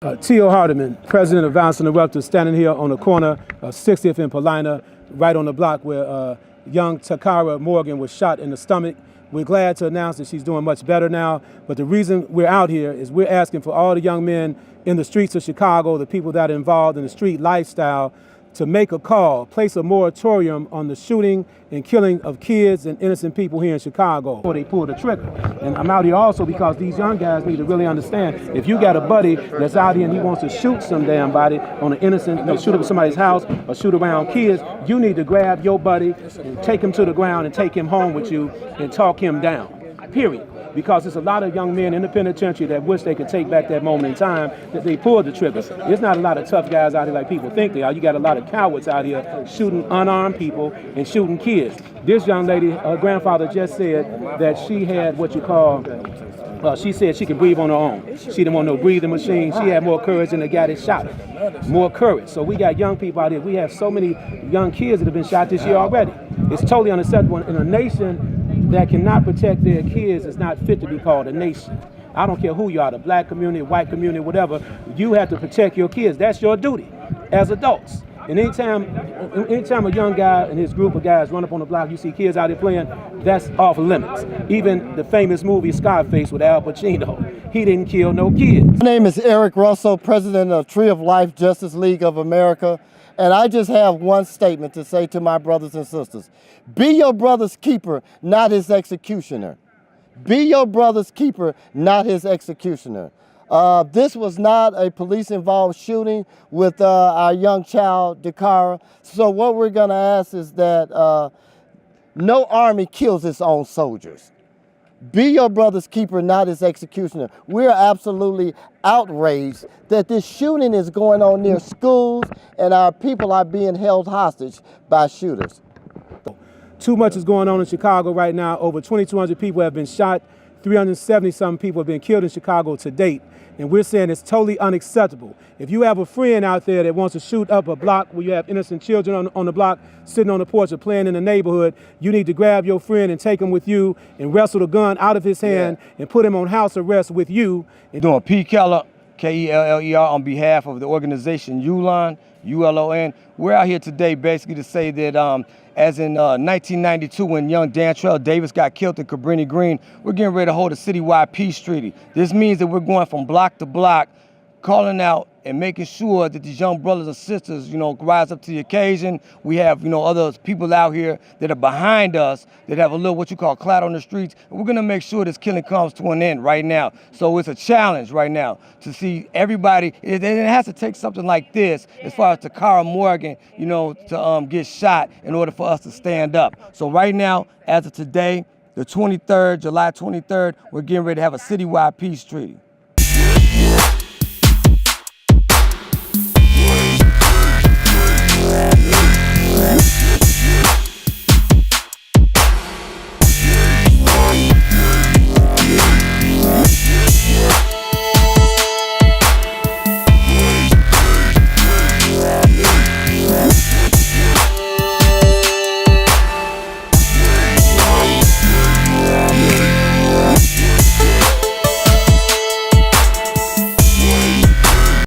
T.O. Hardiman, president of Violence Interrupters, standing here on the corner of 60th and Paulina, right on the block where young Tacarra Morgan was shot in the stomach. We're glad to announce that she's doing much better now, but the reason we're out here is we're asking for all the young men in the streets of Chicago, the people that are involved in the street lifestyle, to make a call, place a moratorium on the shooting and killing of kids and innocent people here in Chicago before they pull the trigger. And I'm out here also because these young guys need to really understand, if you got a buddy that's out here and he wants to shoot some damn body on an innocent, shoot up somebody's house or shoot around kids, you need to grab your buddy and take him to the ground and take him home with you and talk him down, period. Because there's a lot of young men in the penitentiary that wish they could take back that moment in time that they pulled the trigger. There's not a lot of tough guys out here like people think they are. You got a lot of cowards out here shooting unarmed people and shooting kids. This young lady, her grandfather just said that she had what you call, she said she could breathe on her own. She didn't want no breathing machine. She had more courage than the guy that shot her. More courage. So we got young people out here. We have so many young kids that have been shot this year already. It's totally unacceptable in a nation that cannot protect their kids is not fit to be called a nation. I don't care who you are, the black community, white community, whatever, you have to protect your kids. That's your duty as adults. And anytime a young guy and his group of guys run up on the block, you see kids out there playing, that's off limits. Even the famous movie Scarface with Al Pacino, he didn't kill no kids. My name is Eric Russell, president of Tree of Life Justice League of America. And I just have one statement to say to my brothers and sisters. Be your brother's keeper, not his executioner. Be your brother's keeper, not his executioner. This was not a police-involved shooting with our young child, Tacarra. So what we're going to ask is that no army kills its own soldiers. Be your brother's keeper, not his executioner. We're absolutely outraged that this shooting is going on near schools and our people are being held hostage by shooters. Too much is going on in Chicago right now. Over 2,200 people have been shot. 370-something people have been killed in Chicago to date. And we're saying it's totally unacceptable. If you have a friend out there that wants to shoot up a block where you have innocent children on the block sitting on the porch or playing in the neighborhood, you need to grab your friend and take him with you and wrestle the gun out of his hand and put him on house arrest with you. Doing P. Keller, K-E-L-L-E-R, on behalf of the organization ULON, U-L-O-N. We're out here today basically to say that as in 1992 when young Dantrell Davis got killed in Cabrini Green, we're getting ready to hold a citywide peace treaty. This means that we're going from block to block, calling out and making sure that these young brothers and sisters, rise up to the occasion. We have, other people out here that are behind us that have a little what you call clout on the streets. And we're gonna make sure this killing comes to an end right now. So it's a challenge right now to see everybody, it has to take something like this as far as Tacarra Morgan, to get shot in order for us to stand up. So right now, as of today, the 23rd, July 23rd, we're getting ready to have a citywide peace treaty. Yeah.